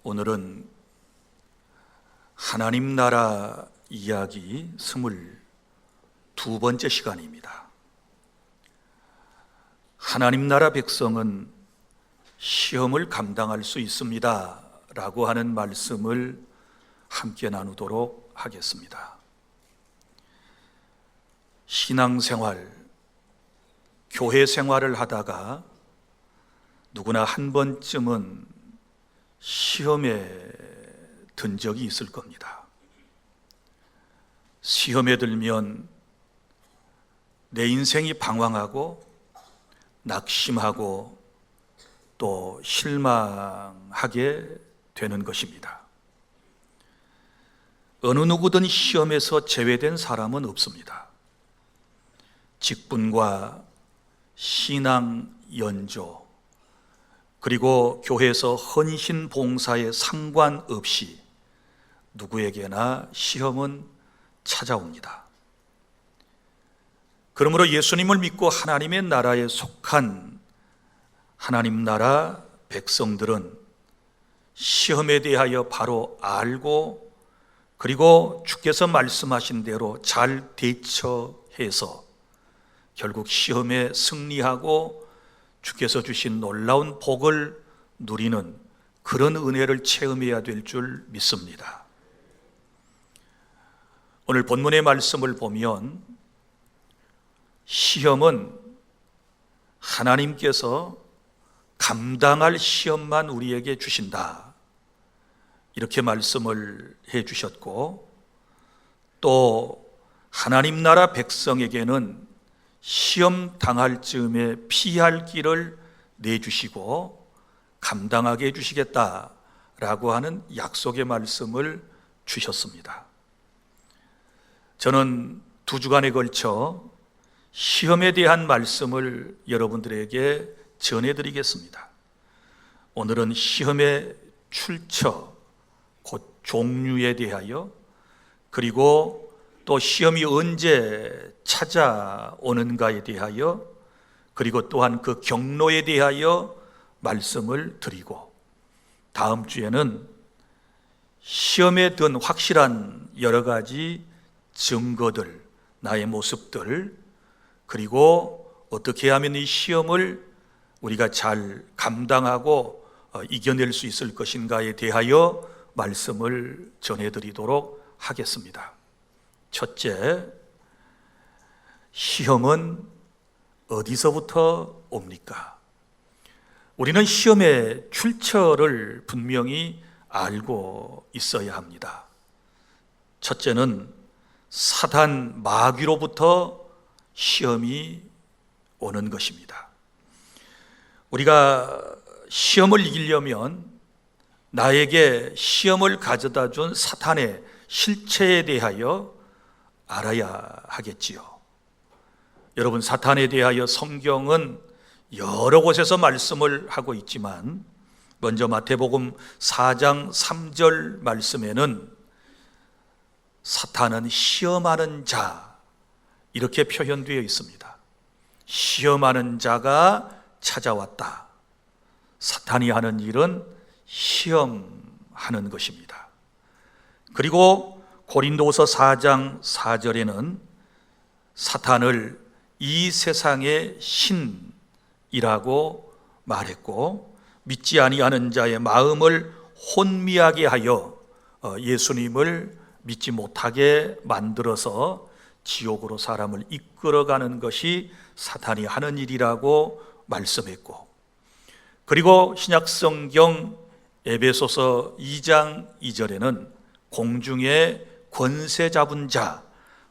오늘은 하나님 나라 이야기 22번째 시간입니다. 하나님 나라 백성은 시험을 감당할 수 있습니다 라고 하는 말씀을 함께 나누도록 하겠습니다. 신앙생활, 교회 생활을 하다가 누구나 한 번쯤은 시험에 든 적이 있을 겁니다. 시험에 들면 내 인생이 방황하고 낙심하고 또 실망하게 되는 것입니다. 어느 누구든 시험에서 제외된 사람은 없습니다. 직분과 신앙 연조, 그리고 교회에서 헌신 봉사에 상관없이 누구에게나 시험은 찾아옵니다. 그러므로 예수님을 믿고 하나님의 나라에 속한 하나님 나라 백성들은 시험에 대하여 바로 알고 그리고 주께서 말씀하신 대로 잘 대처해서 결국 시험에 승리하고 주께서 주신 놀라운 복을 누리는 그런 은혜를 체험해야 될 줄 믿습니다. 오늘 본문의 말씀을 보면 시험은 하나님께서 감당할 시험만 우리에게 주신다, 이렇게 말씀을 해 주셨고, 또 하나님 나라 백성에게는 시험 당할 즈음에 피할 길을 내주시고 감당하게 해주시겠다라고 하는 약속의 말씀을 주셨습니다. 저는 2주간에 걸쳐 시험에 대한 말씀을 여러분들에게 전해드리겠습니다. 오늘은 시험의 출처, 곧 종류에 대하여, 그리고 또 시험이 언제 찾아오는가에 대하여, 그리고 또한 그 경로에 대하여 말씀을 드리고, 다음 주에는 시험에 든 확실한 여러 가지 증거들, 나의 모습들, 그리고 어떻게 하면 이 시험을 우리가 잘 감당하고 이겨낼 수 있을 것인가에 대하여 말씀을 전해드리도록 하겠습니다. 첫째, 시험은 어디서부터 옵니까? 우리는 시험의 출처를 분명히 알고 있어야 합니다. 첫째는 사단 마귀로부터 시험이 오는 것입니다. 우리가 시험을 이기려면 나에게 시험을 가져다 준 사탄의 실체에 대하여 알아야 하겠지요. 여러분, 사탄에 대하여 성경은 여러 곳에서 말씀을 하고 있지만, 먼저 마태복음 4장 3절 말씀에는 사탄은 시험하는 자, 이렇게 표현되어 있습니다. 시험하는 자가 찾아왔다. 사탄이 하는 일은 시험하는 것입니다. 그리고 고린도서 4장 4절에는 사탄을 이 세상의 신이라고 말했고, 믿지 아니하는 자의 마음을 혼미하게 하여 예수님을 믿지 못하게 만들어서 지옥으로 사람을 이끌어가는 것이 사탄이 하는 일이라고 말씀했고, 그리고 신약성경 에베소서 2장 2절에는 공중의 권세 잡은 자,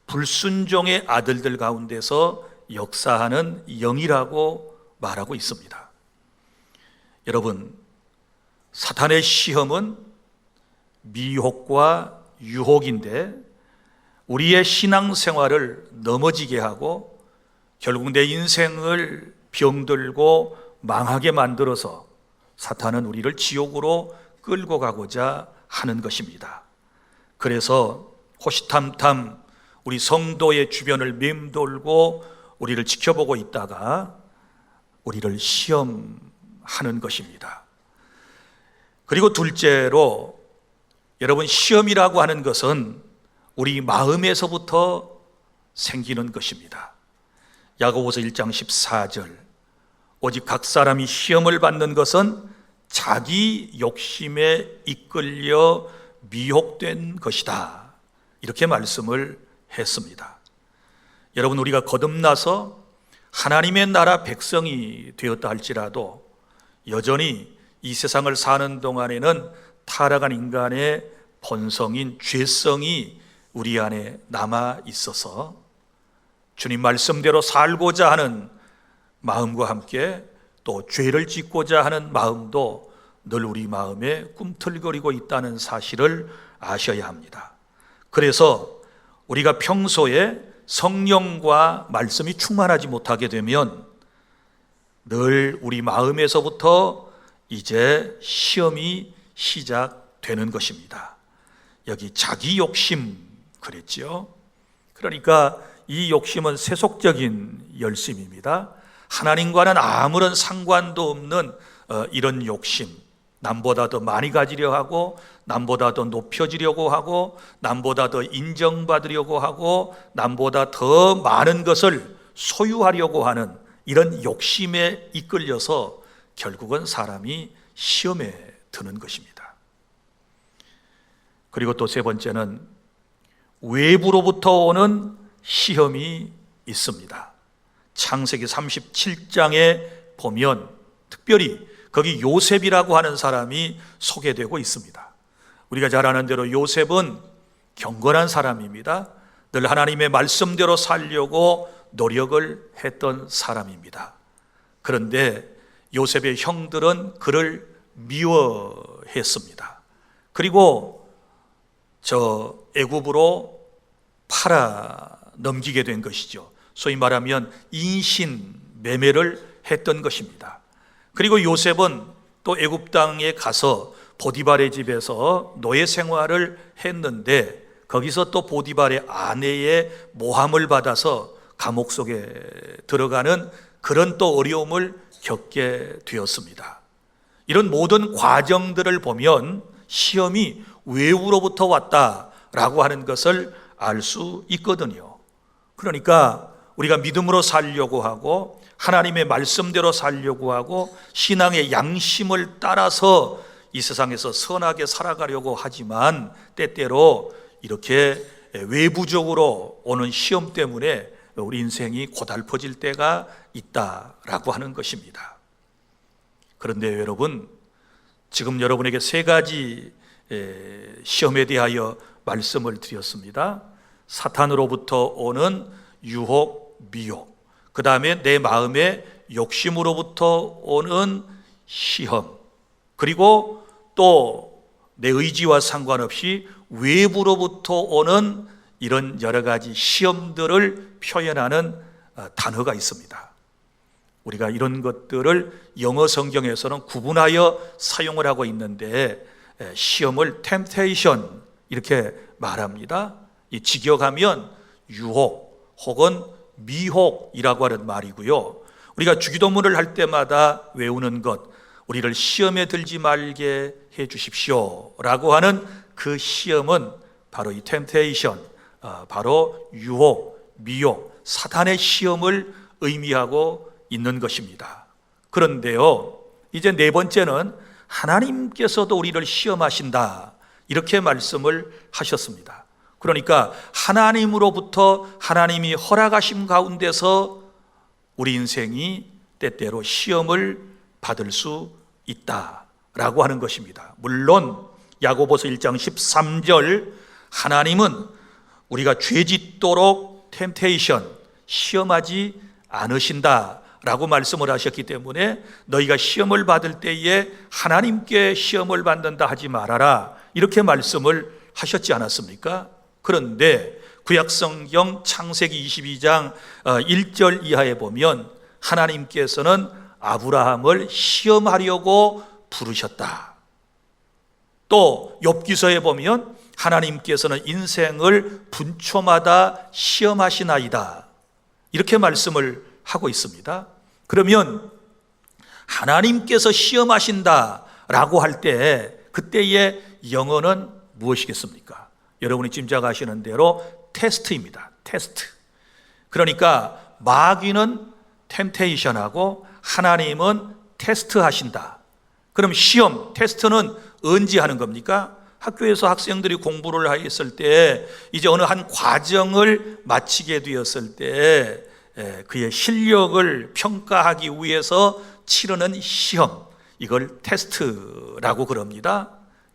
불순종의 아들들 가운데서 역사하는 영이라고 말하고 있습니다. 여러분, 사탄의 시험은 미혹과 유혹인데 우리의 신앙생활을 넘어지게 하고 결국 내 인생을 병들고 망하게 만들어서 사탄은 우리를 지옥으로 끌고 가고자 하는 것입니다. 그래서 호시탐탐 우리 성도의 주변을 맴돌고 우리를 지켜보고 있다가 우리를 시험하는 것입니다. 그리고 둘째로, 여러분, 시험이라고 하는 것은 우리 마음에서부터 생기는 것입니다. 야고보서 1장 14절, 오직 각 사람이 시험을 받는 것은 자기 욕심에 이끌려 미혹된 것이다, 이렇게 말씀을 했습니다. 여러분, 우리가 거듭나서 하나님의 나라 백성이 되었다 할지라도 여전히 이 세상을 사는 동안에는 타락한 인간의 본성인 죄성이 우리 안에 남아 있어서 주님 말씀대로 살고자 하는 마음과 함께 또 죄를 짓고자 하는 마음도 늘 우리 마음에 꿈틀거리고 있다는 사실을 아셔야 합니다. 그래서 우리가 평소에 성령과 말씀이 충만하지 못하게 되면 늘 우리 마음에서부터 이제 시험이 시작되는 것입니다. 여기 자기 욕심 그랬죠. 그러니까 이 욕심은 세속적인 열심입니다. 하나님과는 아무런 상관도 없는 이런 욕심, 남보다 더 많이 가지려 하고, 남보다 더 높여지려고 하고, 남보다 더 인정받으려고 하고, 남보다 더 많은 것을 소유하려고 하는 이런 욕심에 이끌려서 결국은 사람이 시험에 드는 것입니다. 그리고 또 세 번째는 외부로부터 오는 시험이 있습니다. 창세기 37장에 보면 특별히 거기 요셉이라고 하는 사람이 소개되고 있습니다. 우리가 잘 아는 대로 요셉은 경건한 사람입니다. 늘 하나님의 말씀대로 살려고 노력을 했던 사람입니다. 그런데 요셉의 형들은 그를 미워했습니다. 그리고 저 애굽으로 팔아 넘기게 된 것이죠. 소위 말하면 인신 매매를 했던 것입니다. 그리고 요셉은 또 애굽 땅에 가서 보디발의 집에서 노예 생활을 했는데 거기서 또 보디발의 아내의 모함을 받아서 감옥 속에 들어가는 그런 또 어려움을 겪게 되었습니다. 이런 모든 과정들을 보면 시험이 외부로부터 왔다라고 하는 것을 알 수 있거든요. 그러니까 우리가 믿음으로 살려고 하고 하나님의 말씀대로 살려고 하고 신앙의 양심을 따라서 이 세상에서 선하게 살아가려고 하지만 때때로 이렇게 외부적으로 오는 시험 때문에 우리 인생이 고달퍼질 때가 있다라고 하는 것입니다. 그런데 여러분, 지금 여러분에게 세 가지 시험에 대하여 말씀을 드렸습니다. 사탄으로부터 오는 유혹, 미혹, 그 다음에 내 마음의 욕심으로부터 오는 시험, 그리고 또 내 의지와 상관없이 외부로부터 오는 이런 여러 가지 시험들을 표현하는 단어가 있습니다. 우리가 이런 것들을 영어 성경에서는 구분하여 사용을 하고 있는데 시험을 temptation 이렇게 말합니다. 이 직역하면 유혹 혹은 미혹이라고 하는 말이고요. 우리가 주기도문을 할 때마다 외우는 것, 우리를 시험에 들지 말게 해 주십시오 라고 하는 그 시험은 바로 이 temptation, 바로 유혹, 미혹, 사탄의 시험을 의미하고 있는 것입니다. 그런데요, 이제 네 번째는 하나님께서도 우리를 시험하신다 이렇게 말씀을 하셨습니다. 그러니까 하나님으로부터 하나님이 허락하심 가운데서 우리 인생이 때때로 시험을 받을 수 있다라고 하는 것입니다. 물론 야고보서 1장 13절, 하나님은 우리가 죄짓도록 템테이션, 시험하지 않으신다 라고 말씀을 하셨기 때문에 너희가 시험을 받을 때에 하나님께 시험을 받는다 하지 말아라 이렇게 말씀을 하셨지 않았습니까? 그런데 구약성경 창세기 22장 1절 이하에 보면 하나님께서는 아브라함을 시험하려고 부르셨다. 또 욥기서에 보면 하나님께서는 인생을 분초마다 시험하시나이다 이렇게 말씀을 하고 있습니다. 그러면 하나님께서 시험하신다 라고 할 때 그때의 영어는 무엇이겠습니까? 여러분이 짐작하시는 대로 테스트입니다. 테스트. 그러니까 마귀는 템테이션하고 하나님은 테스트하신다. 그럼 시험, 테스트는 언제 하는 겁니까? 학교에서 학생들이 공부를 했을 때 이제 어느 한 과정을 마치게 되었을 때 그의 실력을 평가하기 위해서 치르는 시험, 이걸 테스트라고 그럽니다.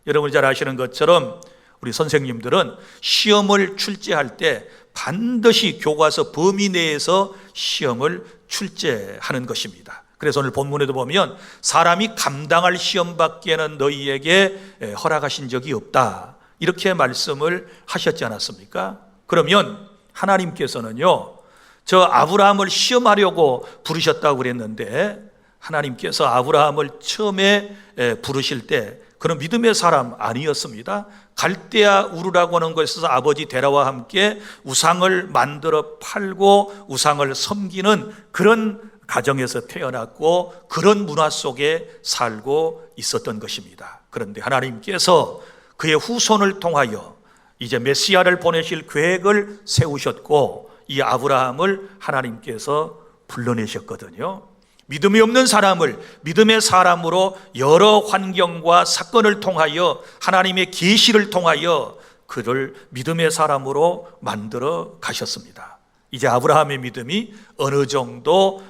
여러분이 잘 아시는 것처럼 우리 선생님들은 시험을 출제할 때 반드시 교과서 범위 내에서 시험을 출제하는 것입니다. 그래서 오늘 본문에도 보면 사람이 감당할 시험밖에는 너희에게 허락하신 적이 없다, 이렇게 말씀을 하셨지 않았습니까? 그러면 하나님께서는요, 저 아브라함을 시험하려고 부르셨다고 그랬는데, 하나님께서 아브라함을 처음에 부르실 때 그는 믿음의 사람 아니었습니다. 갈대아 우르라고 하는 곳에서 아버지 데라와 함께 우상을 만들어 팔고 우상을 섬기는 그런 가정에서 태어났고 그런 문화 속에 살고 있었던 것입니다. 그런데 하나님께서 그의 후손을 통하여 이제 메시아를 보내실 계획을 세우셨고 이 아브라함을 하나님께서 불러내셨거든요. 믿음이 없는 사람을 믿음의 사람으로 여러 환경과 사건을 통하여 하나님의 계시를 통하여 그를 믿음의 사람으로 만들어 가셨습니다. 이제 아브라함의 믿음이 어느 정도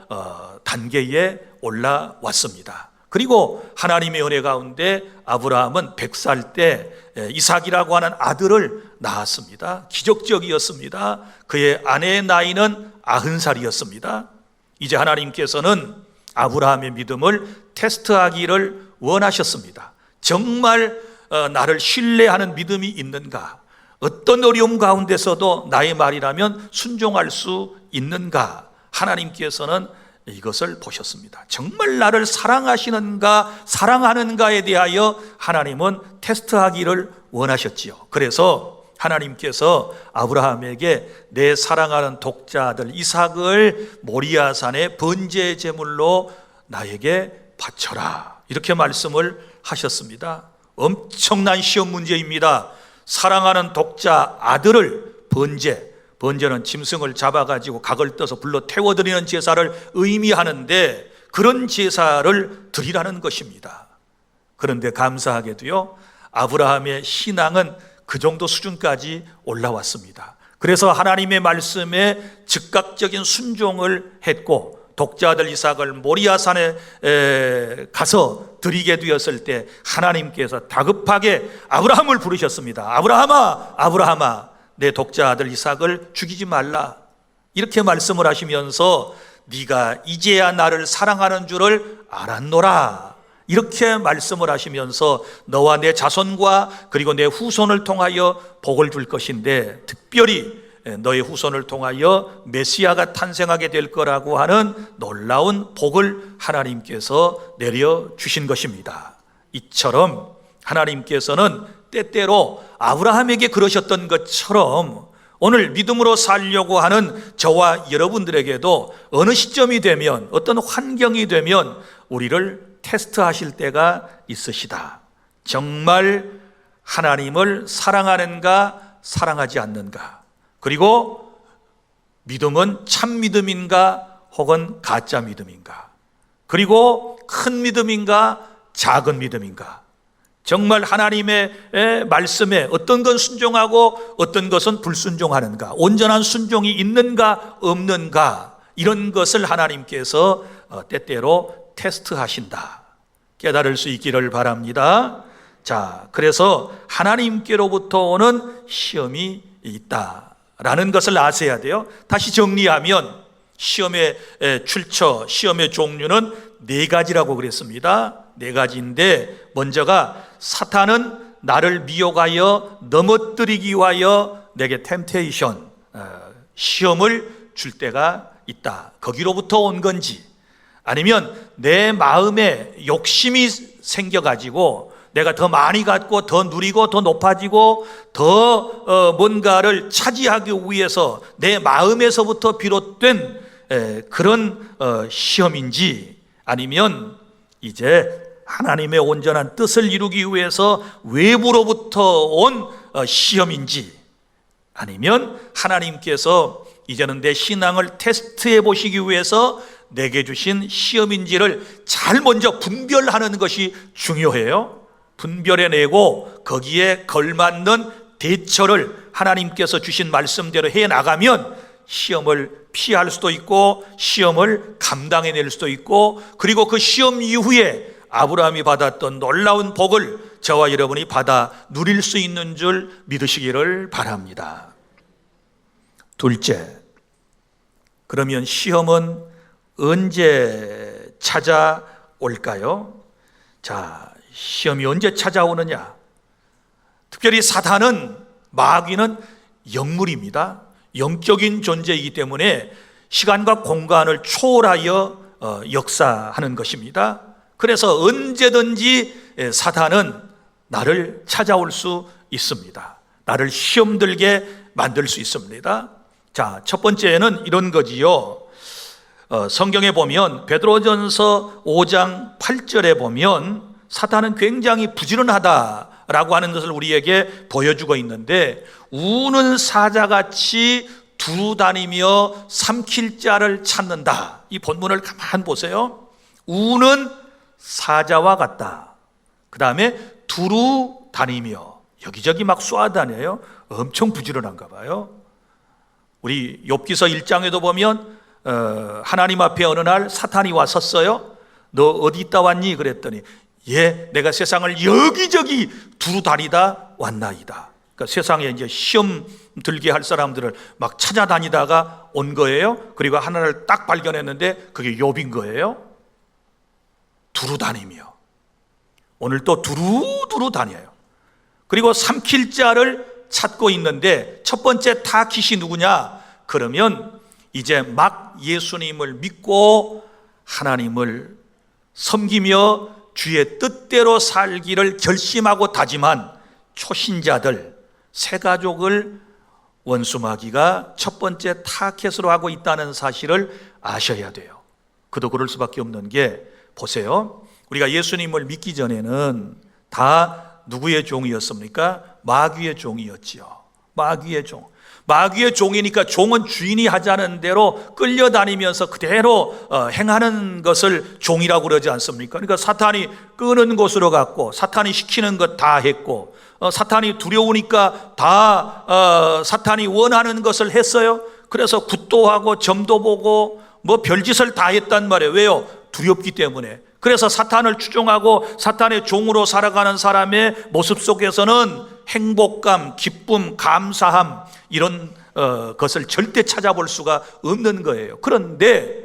단계에 올라왔습니다. 그리고 하나님의 은혜 가운데 아브라함은 100살 때 이삭이라고 하는 아들을 낳았습니다. 기적적이었습니다. 그의 아내의 나이는 90살이었습니다. 이제 하나님께서는 아브라함의 믿음을 테스트하기를 원하셨습니다. 정말 나를 신뢰하는 믿음이 있는가? 어떤 어려움 가운데서도 나의 말이라면 순종할 수 있는가? 하나님께서는 이것을 보셨습니다. 정말 나를 사랑하시는가, 사랑하는가에 대하여 하나님은 테스트하기를 원하셨지요. 그래서 하나님께서 아브라함에게 내 사랑하는 독자 아들 이삭을 모리아산의 번제 제물로 나에게 바쳐라, 이렇게 말씀을 하셨습니다. 엄청난 시험 문제입니다. 사랑하는 독자 아들을 번제는 짐승을 잡아가지고 각을 떠서 불러 태워드리는 제사를 의미하는데 그런 제사를 드리라는 것입니다. 그런데 감사하게도요, 아브라함의 신앙은 그 정도 수준까지 올라왔습니다. 그래서 하나님의 말씀에 즉각적인 순종을 했고 독자 아들 이삭을 모리아산에 가서 드리게 되었을 때 하나님께서 다급하게 아브라함을 부르셨습니다. 아브라함아, 아브라함아, 내 독자 아들 이삭을 죽이지 말라, 이렇게 말씀을 하시면서 네가 이제야 나를 사랑하는 줄을 알았노라, 이렇게 말씀을 하시면서 너와 내 자손과 그리고 내 후손을 통하여 복을 줄 것인데 특별히 너의 후손을 통하여 메시아가 탄생하게 될 거라고 하는 놀라운 복을 하나님께서 내려주신 것입니다. 이처럼 하나님께서는 때때로 아브라함에게 그러셨던 것처럼 오늘 믿음으로 살려고 하는 저와 여러분들에게도 어느 시점이 되면, 어떤 환경이 되면 우리를 테스트하실 때가 있으시다. 정말 하나님을 사랑하는가, 사랑하지 않는가, 그리고 믿음은 참 믿음인가 혹은 가짜 믿음인가, 그리고 큰 믿음인가 작은 믿음인가, 정말 하나님의 말씀에 어떤 건 순종하고 어떤 것은 불순종하는가, 온전한 순종이 있는가 없는가, 이런 것을 하나님께서 때때로 테스트하신다, 깨달을 수 있기를 바랍니다. 자, 그래서 하나님께로부터 오는 시험이 있다라는 것을 아셔야 돼요. 다시 정리하면 시험의 출처, 시험의 종류는 4가지라고 그랬습니다. 4가지인데 먼저가 사탄은 나를 미혹하여 넘어뜨리기 위하여 내게 템테이션, 시험을 줄 때가 있다. 거기로부터 온 건지 아니면 내 마음에 욕심이 생겨가지고 내가 더 많이 갖고 더 누리고 더 높아지고 더 뭔가를 차지하기 위해서 내 마음에서부터 비롯된 그런 시험인지, 아니면 이제 하나님의 온전한 뜻을 이루기 위해서 외부로부터 온 시험인지, 아니면 하나님께서 이제는 내 신앙을 테스트해 보시기 위해서 내게 주신 시험인지를 잘 먼저 분별하는 것이 중요해요. 분별해내고 거기에 걸맞는 대처를 하나님께서 주신 말씀대로 해나가면 시험을 피할 수도 있고 시험을 감당해낼 수도 있고, 그리고 그 시험 이후에 아브라함이 받았던 놀라운 복을 저와 여러분이 받아 누릴 수 있는 줄 믿으시기를 바랍니다. 둘째, 그러면 시험은 언제 찾아올까요? 자, 시험이 언제 찾아오느냐? 특별히 사탄은, 마귀는 영물입니다. 영적인 존재이기 때문에 시간과 공간을 초월하여 역사하는 것입니다. 그래서 언제든지 사탄은 나를 찾아올 수 있습니다. 나를 시험 들게 만들 수 있습니다. 자, 첫 번째는 이런 거지요. 성경에 보면 베드로전서 5장 8절에 보면 사탄은 굉장히 부지런하다라고 하는 것을 우리에게 보여주고 있는데, 우는 사자같이 두루 다니며 삼킬 자를 찾는다. 이 본문을 가만 보세요. 우는 사자와 같다. 그 다음에 두루 다니며 여기저기 막 쏘아다녀요. 엄청 부지런한가 봐요. 우리 욥기서 1장에도 보면 하나님 앞에 어느 날 사탄이 왔었어요. 너 어디 있다 왔니? 그랬더니 내가 세상을 여기저기 두루 다니다 왔나이다. 그러니까 세상에 이제 시험 들게 할 사람들을 막 찾아다니다가 온 거예요. 그리고 하나를 딱 발견했는데 그게 욥인 거예요. 두루 다니며, 오늘 또 두루두루 다녀요. 그리고 삼킬 자를 찾고 있는데, 첫 번째 타깃이 누구냐? 그러면 이제 막 예수님을 믿고 하나님을 섬기며 주의 뜻대로 살기를 결심하고 다짐한 초신자들, 새 가족을 원수마귀가 첫 번째 타겟으로 하고 있다는 사실을 아셔야 돼요. 그도 그럴 수밖에 없는 게, 보세요. 우리가 예수님을 믿기 전에는 다 누구의 종이었습니까? 마귀의 종이었지요. 마귀의 종. 마귀의 종이니까 종은 주인이 하자는 대로 끌려다니면서 그대로 행하는 것을 종이라고 그러지 않습니까? 그러니까 사탄이 끄는 곳으로 갔고, 사탄이 시키는 것 다 했고, 사탄이 두려우니까 다 사탄이 원하는 것을 했어요. 그래서 굿도 하고 점도 보고 뭐 별짓을 다 했단 말이에요. 왜요? 두렵기 때문에. 그래서 사탄을 추종하고 사탄의 종으로 살아가는 사람의 모습 속에서는 행복감, 기쁨, 감사함, 이런 것을 절대 찾아볼 수가 없는 거예요. 그런데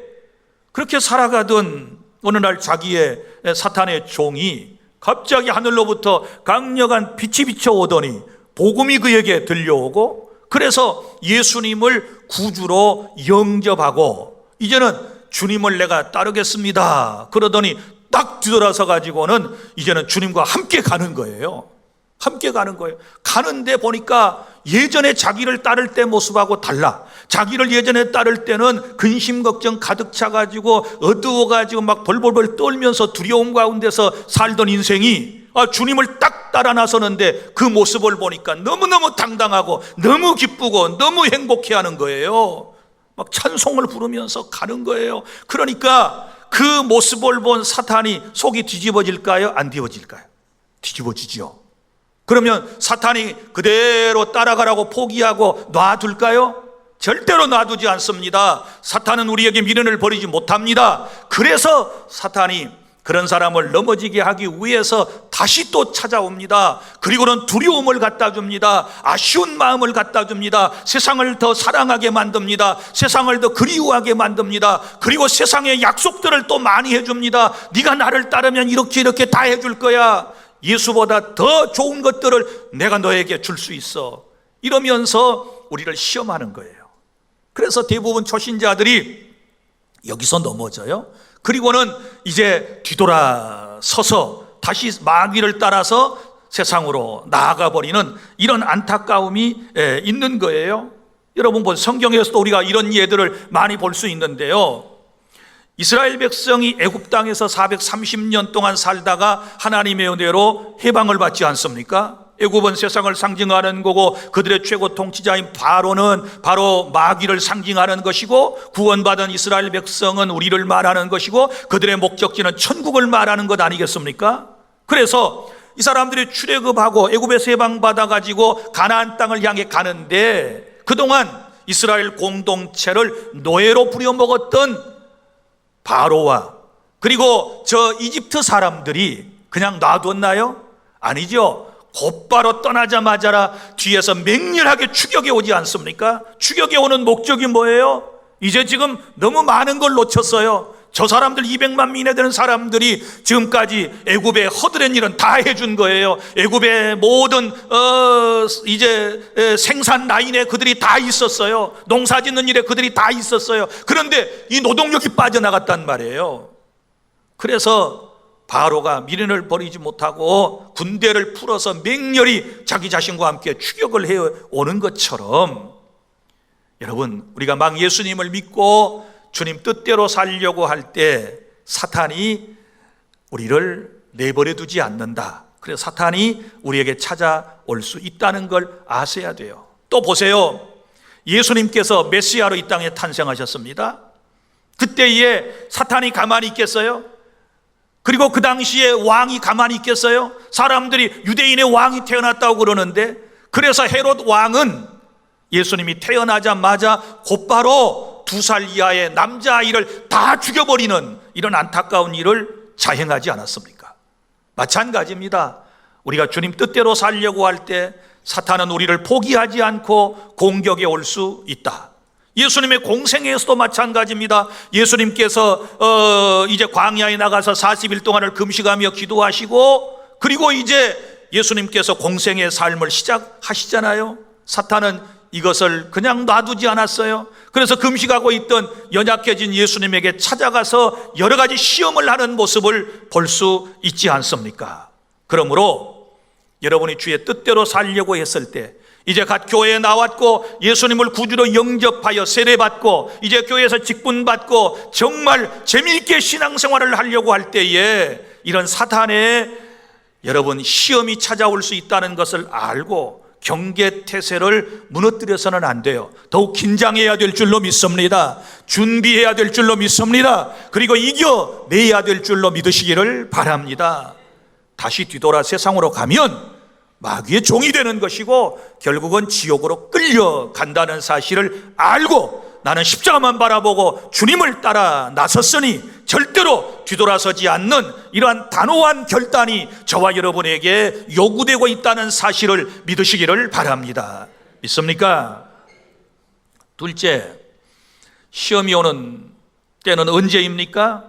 그렇게 살아가던 어느 날 자기의 사탄의 종이 갑자기 하늘로부터 강력한 빛이 비춰오더니 복음이 그에게 들려오고, 그래서 예수님을 구주로 영접하고 이제는 주님을 내가 따르겠습니다. 그러더니 딱 뒤돌아서 가지고는 이제는 주님과 함께 가는 거예요. 함께 가는 거예요. 가는데 보니까 예전에 자기를 따를 때 모습하고 달라. 자기를 예전에 따를 때는 근심 걱정 가득 차가지고 어두워가지고 막 벌벌벌 떨면서 두려움 가운데서 살던 인생이 주님을 딱 따라 나서는데 그 모습을 보니까 너무너무 당당하고 너무 기쁘고 너무 행복해하는 거예요. 막 찬송을 부르면서 가는 거예요. 그러니까 그 모습을 본 사탄이 속이 뒤집어질까요? 안 뒤집어질까요? 뒤집어지죠. 그러면 사탄이 그대로 따라가라고 포기하고 놔둘까요? 절대로 놔두지 않습니다. 사탄은 우리에게 미련을 버리지 못합니다. 그래서 사탄이 그런 사람을 넘어지게 하기 위해서 다시 또 찾아옵니다. 그리고는 두려움을 갖다 줍니다. 아쉬운 마음을 갖다 줍니다. 세상을 더 사랑하게 만듭니다. 세상을 더 그리워하게 만듭니다. 그리고 세상의 약속들을 또 많이 해줍니다. 네가 나를 따르면 이렇게 이렇게 다 해줄 거야. 예수보다 더 좋은 것들을 내가 너에게 줄 수 있어. 이러면서 우리를 시험하는 거예요. 그래서 대부분 초신자들이 여기서 넘어져요. 그리고는 이제 뒤돌아서서 다시 마귀를 따라서 세상으로 나아가 버리는 이런 안타까움이 있는 거예요. 여러분, 성경에서도 우리가 이런 예들을 많이 볼 수 있는데요. 이스라엘 백성이 애굽 땅에서 430년 동안 살다가 하나님의 은혜로 해방을 받지 않습니까? 애굽은 세상을 상징하는 거고 그들의 최고 통치자인 바로는 바로 마귀를 상징하는 것이고, 구원받은 이스라엘 백성은 우리를 말하는 것이고, 그들의 목적지는 천국을 말하는 것 아니겠습니까? 그래서 이 사람들이 출애굽하고 애굽에서 해방받아 가지고 가나안 땅을 향해 가는데, 그동안 이스라엘 공동체를 노예로 부려먹었던 바로와 그리고 저 이집트 사람들이 그냥 놔뒀나요? 아니죠. 곧바로 떠나자마자 뒤에서 맹렬하게 추격해 오지 않습니까? 추격해 오는 목적이 뭐예요? 이제 지금 너무 많은 걸 놓쳤어요. 저 사람들 200만 명이나 되는 사람들이 지금까지 애굽에 허드렛 일은 다 해준 거예요. 애굽의 모든 이제 생산 라인에 그들이 다 있었어요. 농사 짓는 일에 그들이 다 있었어요. 그런데 이 노동력이 빠져나갔단 말이에요. 그래서 바로가 미련을 버리지 못하고 군대를 풀어서 맹렬히 자기 자신과 함께 추격을 해오는 것처럼, 여러분, 우리가 막 예수님을 믿고 주님 뜻대로 살려고 할 때 사탄이 우리를 내버려 두지 않는다. 그래서 사탄이 우리에게 찾아올 수 있다는 걸 아셔야 돼요. 또 보세요. 예수님께서 메시아로 이 땅에 탄생하셨습니다. 그때에 사탄이 가만히 있겠어요? 그리고 그 당시에 왕이 가만히 있겠어요? 사람들이 유대인의 왕이 태어났다고 그러는데, 그래서 헤롯 왕은 예수님이 태어나자마자 곧바로 2살 이하의 남자아이를 다 죽여버리는 이런 안타까운 일을 자행하지 않았습니까? 마찬가지입니다. 우리가 주님 뜻대로 살려고 할 때 사탄은 우리를 포기하지 않고 공격에 올 수 있다. 예수님의 공생애에서도 마찬가지입니다. 예수님께서 이제 광야에 나가서 40일 동안을 금식하며 기도하시고, 그리고 이제 예수님께서 공생의 삶을 시작하시잖아요. 사탄은 이것을 그냥 놔두지 않았어요. 그래서 금식하고 있던 연약해진 예수님에게 찾아가서 여러 가지 시험을 하는 모습을 볼 수 있지 않습니까? 그러므로 여러분이 주의 뜻대로 살려고 했을 때, 이제 갓 교회에 나왔고 예수님을 구주로 영접하여 세례받고 이제 교회에서 직분받고 정말 재미있게 신앙생활을 하려고 할 때에 이런 사탄의 여러분 시험이 찾아올 수 있다는 것을 알고 경계태세를 무너뜨려서는 안 돼요. 더욱 긴장해야 될 줄로 믿습니다. 준비해야 될 줄로 믿습니다. 그리고 이겨내야 될 줄로 믿으시기를 바랍니다. 다시 뒤돌아 세상으로 가면 마귀의 종이 되는 것이고 결국은 지옥으로 끌려간다는 사실을 알고 나는 십자가만 바라보고 주님을 따라 나섰으니 절대로 뒤돌아서지 않는 이러한 단호한 결단이 저와 여러분에게 요구되고 있다는 사실을 믿으시기를 바랍니다. 믿습니까? 둘째, 시험이 오는 때는 언제입니까?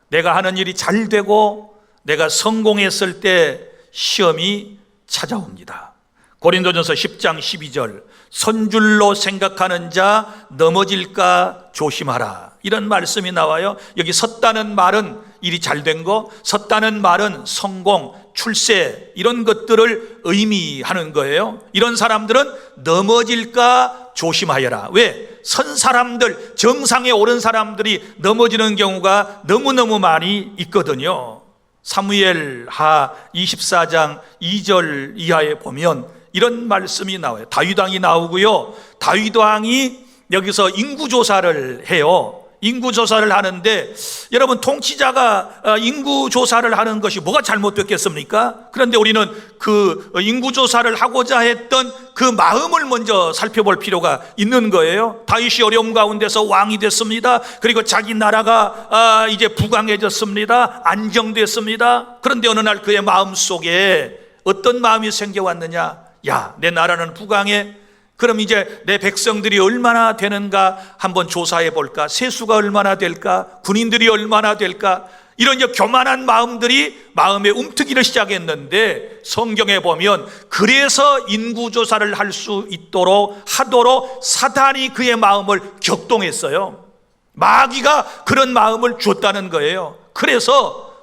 내가 하는 일이 잘 되고 내가 성공했을 때 시험이 찾아옵니다. 고린도전서 10장 12절, 선줄로 생각하는 자 넘어질까 조심하라, 이런 말씀이 나와요. 여기 섰다는 말은 일이 잘 된 거, 섰다는 말은 성공, 출세, 이런 것들을 의미하는 거예요. 이런 사람들은 넘어질까 조심하여라. 왜? 선 사람들, 정상에 오른 사람들이 넘어지는 경우가 너무너무 많이 있거든요. 사무엘하 24장 2절 이하에 보면 이런 말씀이 나와요. 다윗 왕이 나오고요. 다윗 왕이 여기서 인구조사를 해요. 인구조사를 하는데 여러분, 통치자가 인구조사를 하는 것이 뭐가 잘못됐겠습니까? 그런데 우리는 그 인구조사를 하고자 했던 그 마음을 먼저 살펴볼 필요가 있는 거예요. 다윗이 어려움 가운데서 왕이 됐습니다. 그리고 자기 나라가 이제 부강해졌습니다. 안정됐습니다. 그런데 어느 날 그의 마음속에 어떤 마음이 생겨왔느냐? 야, 내 나라는 부강해. 그럼 이제 내 백성들이 얼마나 되는가 한번 조사해 볼까? 세수가 얼마나 될까? 군인들이 얼마나 될까? 이런 이제 교만한 마음들이 마음에 움트기를 시작했는데, 성경에 보면 그래서 인구조사를 할 수 있도록 하도록 사탄이 그의 마음을 격동했어요. 마귀가 그런 마음을 주었다는 거예요. 그래서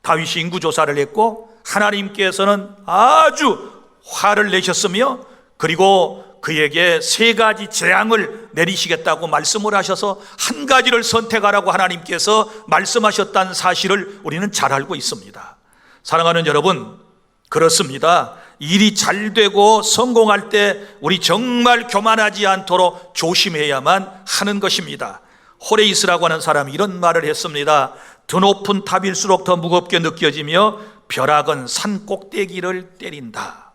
다윗이 인구조사를 했고 하나님께서는 아주 화를 내셨으며, 그리고 그에게 세 가지 재앙을 내리시겠다고 말씀을 하셔서 한 가지를 선택하라고 하나님께서 말씀하셨다는 사실을 우리는 잘 알고 있습니다. 사랑하는 여러분, 그렇습니다. 일이 잘 되고 성공할 때 우리 정말 교만하지 않도록 조심해야만 하는 것입니다. 호레이스라고 하는 사람이 이런 말을 했습니다. 더 높은 탑일수록 더 무겁게 느껴지며 벼락은 산 꼭대기를 때린다.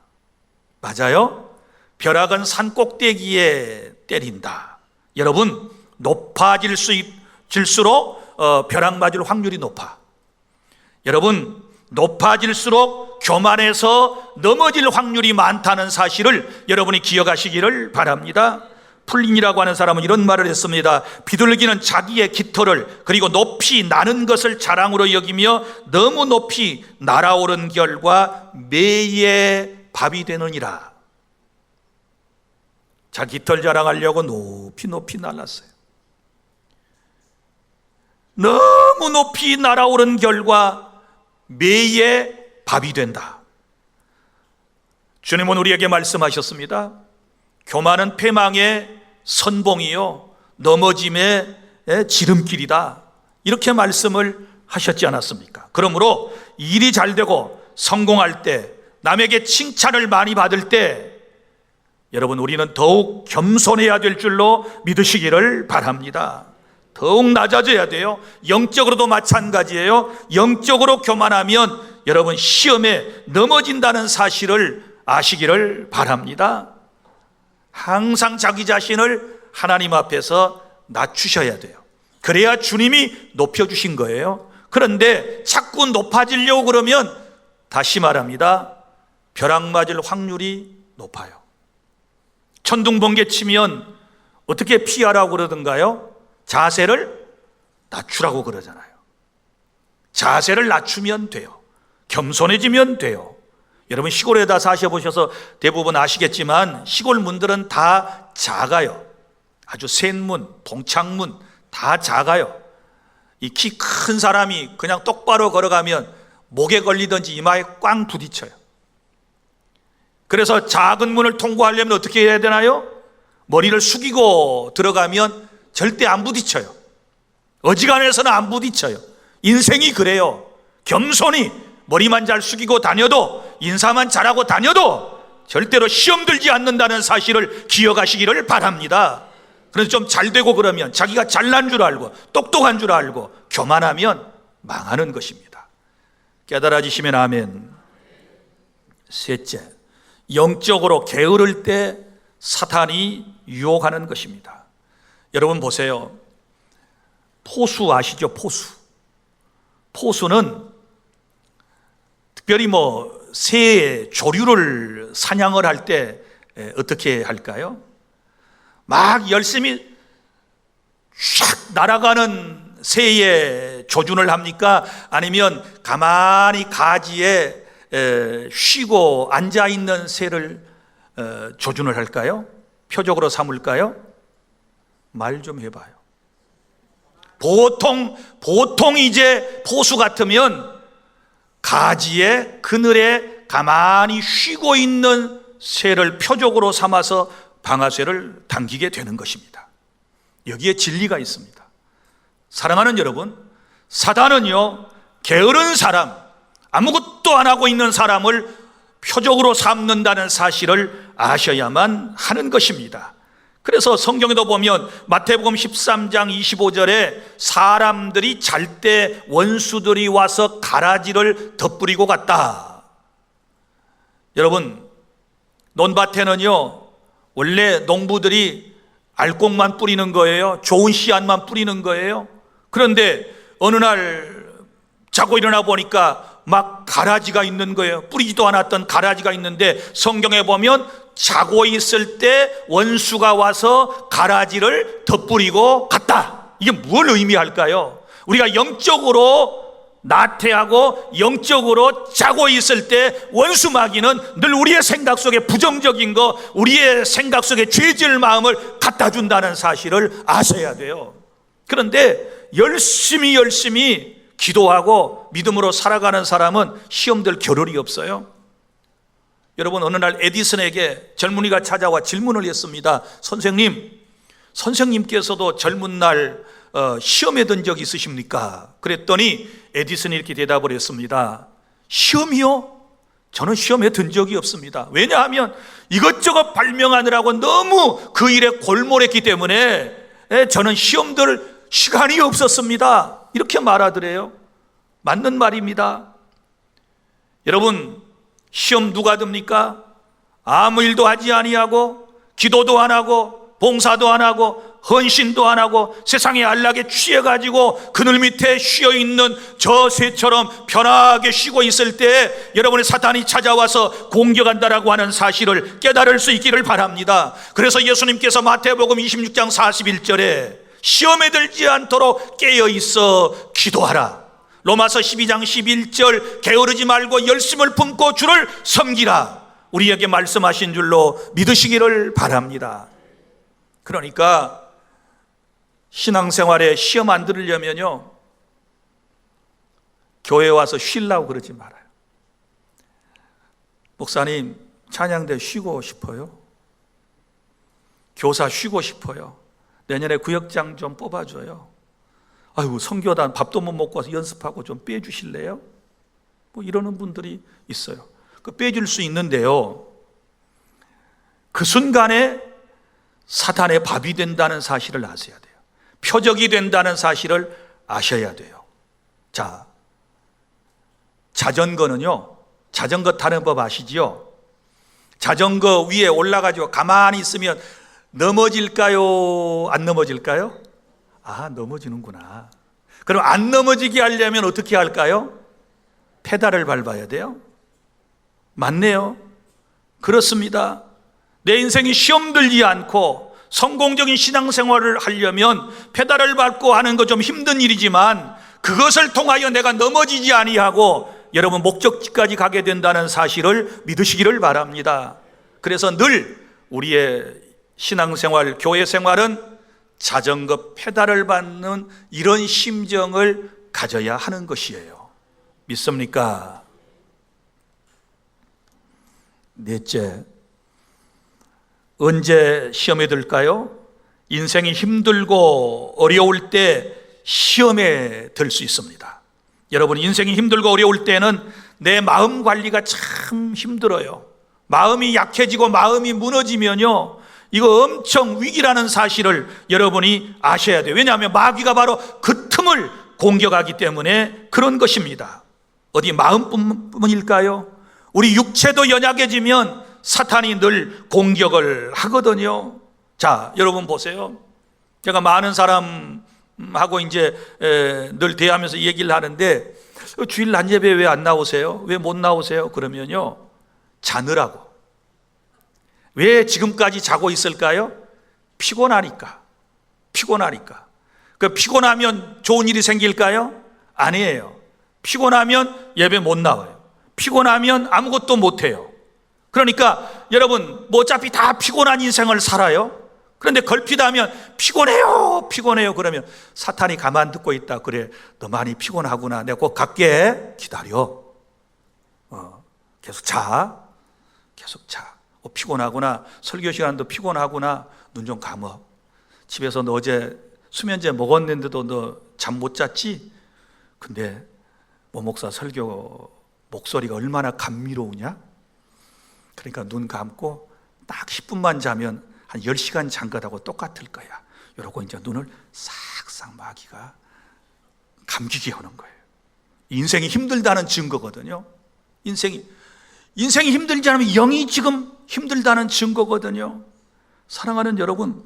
맞아요? 벼락은 산 꼭대기에 때린다. 여러분, 높아질수록 벼락 맞을 확률이 높아. 여러분, 높아질수록 교만해서 넘어질 확률이 많다는 사실을 여러분이 기억하시기를 바랍니다. 풀린이라고 하는 사람은 이런 말을 했습니다. 비둘기는 자기의 깃털을 그리고 높이 나는 것을 자랑으로 여기며 너무 높이 날아오른 결과 매의 밥이 되느니라. 자기 깃털 자랑하려고 높이 날았어요. 너무 높이 날아오른 결과 매의 밥이 된다. 주님은 우리에게 말씀하셨습니다. 교만은 패망의 선봉이요 넘어짐의 지름길이다. 이렇게 말씀을 하셨지 않았습니까? 그러므로 일이 잘 되고 성공할 때, 남에게 칭찬을 많이 받을 때 여러분, 우리는 더욱 겸손해야 될 줄로 믿으시기를 바랍니다. 더욱 낮아져야 돼요. 영적으로도 마찬가지예요. 영적으로 교만하면 여러분 시험에 넘어진다는 사실을 아시기를 바랍니다. 항상 자기 자신을 하나님 앞에서 낮추셔야 돼요. 그래야 주님이 높여주신 거예요. 그런데 자꾸 높아지려고 그러면 다시 말합니다. 벼락 맞을 확률이 높아요. 천둥번개 치면 어떻게 피하라고 그러던가요? 자세를 낮추라고 그러잖아요. 자세를 낮추면 돼요. 겸손해지면 돼요. 여러분 시골에다 사셔보셔서 대부분 아시겠지만 시골 문들은 다 작아요. 아주 센 문, 동창문 다 작아요. 이 키 큰 사람이 그냥 똑바로 걸어가면 목에 걸리든지 이마에 꽝 부딪혀요. 그래서 작은 문을 통과하려면 어떻게 해야 되나요? 머리를 숙이고 들어가면 절대 안 부딪혀요. 어지간해서는 안 부딪혀요. 인생이 그래요. 겸손히 머리만 잘 숙이고 다녀도, 인사만 잘하고 다녀도 절대로 시험 들지 않는다는 사실을 기억하시기를 바랍니다. 그래서 좀 잘 되고 그러면 자기가 잘난 줄 알고 똑똑한 줄 알고 교만하면 망하는 것입니다. 깨달아지시면 아멘. 셋째, 영적으로 게으를 때 사탄이 유혹하는 것입니다. 여러분 보세요. 포수 아시죠? 포수는 특별히 새의 조류를 사냥을 할 때 어떻게 할까요? 막 열심히 샥 날아가는 새의 조준을 합니까? 아니면 가만히 가지에 쉬고 앉아있는 새를 조준을 할까요? 표적으로 삼을까요? 말 좀 해봐요. 보통 이제 포수 같으면 가지에 그늘에 가만히 쉬고 있는 새를 표적으로 삼아서 방아쇠를 당기게 되는 것입니다. 여기에 진리가 있습니다. 사랑하는 여러분, 사단은요 게으른 사람, 아무것도 안 하고 있는 사람을 표적으로 삼는다는 사실을 아셔야만 하는 것입니다. 그래서 성경에도 보면 마태복음 13장 25절에 사람들이 잘 때 원수들이 와서 가라지를 덧뿌리고 갔다. 여러분, 논밭에는요 원래 농부들이 알곡만 뿌리는 거예요. 좋은 씨앗만 뿌리는 거예요. 그런데 어느 날 자고 일어나 보니까 막 가라지가 있는 거예요. 뿌리지도 않았던 가라지가 있는데 성경에 보면 자고 있을 때 원수가 와서 가라지를 덧뿌리고 갔다. 이게 뭘 의미할까요? 우리가 영적으로 나태하고 영적으로 자고 있을 때 원수 마귀는 늘 우리의 생각 속에 부정적인 거, 우리의 생각 속에 죄질 마음을 갖다 준다는 사실을 아셔야 돼요. 그런데 열심히 기도하고 믿음으로 살아가는 사람은 시험들 겨를이 없어요. 여러분, 어느 날 에디슨에게 젊은이가 찾아와 질문을 했습니다. 선생님께서도 젊은 날 시험에 든 적 있으십니까? 그랬더니 에디슨이 이렇게 대답을 했습니다. 시험이요? 저는 시험에 든 적이 없습니다. 왜냐하면 이것저것 발명하느라고 너무 그 일에 골몰했기 때문에 저는 시험 들 시간이 없었습니다. 이렇게 말하더래요. 맞는 말입니다. 여러분, 시험 누가 듭니까? 아무 일도 하지 아니하고 기도도 안 하고 봉사도 안 하고 헌신도 안 하고 세상의 안락에 취해가지고 그늘 밑에 쉬어있는 저 새처럼 편하게 쉬고 있을 때 여러분의 사탄이 찾아와서 공격한다라고 하는 사실을 깨달을 수 있기를 바랍니다. 그래서 예수님께서 마태복음 26장 41절에 시험에 들지 않도록 깨어있어 기도하라, 로마서 12장 11절 게으르지 말고 열심을 품고 주를 섬기라, 우리에게 말씀하신 줄로 믿으시기를 바랍니다. 그러니까 신앙생활에 시험 안 들으려면요, 교회에 와서 쉬려고 그러지 말아요. 목사님, 찬양대 쉬고 싶어요? 교사 쉬고 싶어요? 내년에 구역장 좀 뽑아줘요. 아이고, 선교단 밥도 못 먹고 와서 연습하고 좀 빼주실래요? 뭐 이러는 분들이 있어요. 그 빼줄 수 있는데요, 그 순간에 사탄의 밥이 된다는 사실을 아셔야 돼요. 표적이 된다는 사실을 아셔야 돼요. 자, 자전거는요, 자전거 타는 법 아시지요? 자전거 위에 올라가지고 가만히 있으면 넘어질까요? 안 넘어질까요? 아, 넘어지는구나. 그럼 안 넘어지게 하려면 어떻게 할까요? 페달을 밟아야 돼요? 맞네요. 그렇습니다. 내 인생이 시험 들지 않고 성공적인 신앙생활을 하려면 페달을 밟고 하는 거 좀 힘든 일이지만 그것을 통하여 내가 넘어지지 아니하고 여러분 목적지까지 가게 된다는 사실을 믿으시기를 바랍니다. 그래서 늘 우리의 신앙생활, 교회생활은 자전거 페달을 밟는 이런 심정을 가져야 하는 것이에요. 믿습니까? 넷째, 언제 시험에 들까요? 인생이 힘들고 어려울 때 시험에 들 수 있습니다. 여러분, 인생이 힘들고 어려울 때는 내 마음 관리가 참 힘들어요. 마음이 약해지고 마음이 무너지면요, 이거 엄청 위기라는 사실을 여러분이 아셔야 돼요. 왜냐하면 마귀가 바로 그 틈을 공격하기 때문에 그런 것입니다. 어디 마음뿐일까요? 우리 육체도 연약해지면 사탄이 늘 공격을 하거든요. 자, 여러분 보세요. 제가 많은 사람하고 이제 늘 대하면서 얘기를 하는데, 주일 낮 예배 왜 안 나오세요? 왜 못 나오세요? 그러면요, 자느라고. 왜 지금까지 자고 있을까요? 피곤하니까. 그 피곤하면 좋은 일이 생길까요? 아니에요. 피곤하면 예배 못 나와요. 피곤하면 아무것도 못 해요. 그러니까 여러분, 뭐 어차피 다 피곤한 인생을 살아요. 그런데 걸핏하면 피곤해요 그러면 사탄이 가만 듣고 있다. 그래, 너 많이 피곤하구나, 내가 곧 갈게, 기다려. 계속 자. 피곤하구나, 설교 시간도 피곤하구나, 눈 좀 감어. 집에서 너 어제 수면제 먹었는데도 너 잠 못 잤지? 근데 모 목사 설교 목소리가 얼마나 감미로우냐? 그러니까 눈 감고 딱 10분만 자면 한 10시간 잔 것하고 똑같을 거야. 이러고 이제 눈을 싹싹 마귀가 감기게 하는 거예요. 인생이 힘들다는 증거거든요. 인생이 힘들지 않으면 영이 지금 힘들다는 증거거든요. 사랑하는 여러분,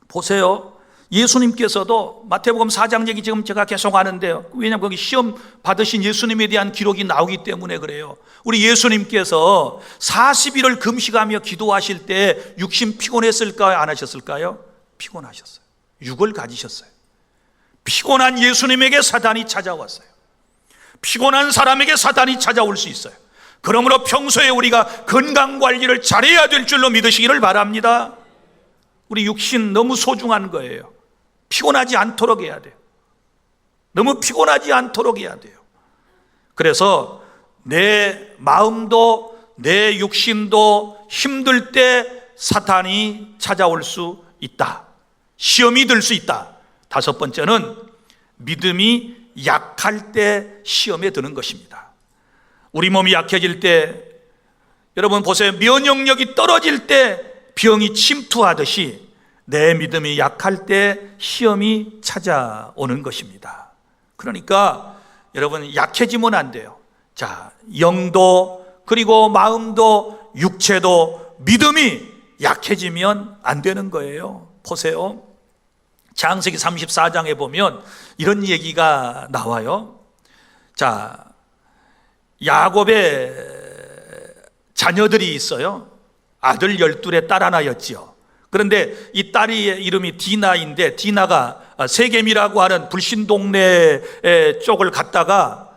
보세요. 예수님께서도 마태복음 4장 얘기 지금 제가 계속 하는데요, 왜냐하면 거기 시험 받으신 예수님에 대한 기록이 나오기 때문에 그래요. 우리 예수님께서 40일을 금식하며 기도하실 때 육신 피곤했을까요? 안 하셨을까요? 피곤하셨어요. 육을 가지셨어요. 피곤한 예수님에게 사단이 찾아왔어요. 피곤한 사람에게 사단이 찾아올 수 있어요. 그러므로 평소에 우리가 건강관리를 잘해야 될 줄로 믿으시기를 바랍니다. 우리 육신 너무 소중한 거예요. 피곤하지 않도록 해야 돼요. 너무 피곤하지 않도록 해야 돼요. 그래서 내 마음도 내 육신도 힘들 때 사탄이 찾아올 수 있다. 시험이 들 수 있다. 다섯 번째는 믿음이 약할 때 시험에 드는 것입니다. 우리 몸이 약해질 때, 여러분 보세요. 면역력이 떨어질 때 병이 침투하듯이 내 믿음이 약할 때 시험이 찾아오는 것입니다. 그러니까 여러분 약해지면 안 돼요. 자, 영도 그리고 마음도 육체도 믿음이 약해지면 안 되는 거예요. 보세요. 창세기 34장에 보면 이런 얘기가 나와요. 자, 야곱의 자녀들이 있어요. 아들 12에 딸 하나였지요. 그런데 이 딸이 이름이 디나인데, 디나가 세겜이라고 하는 불신 동네 쪽을 갔다가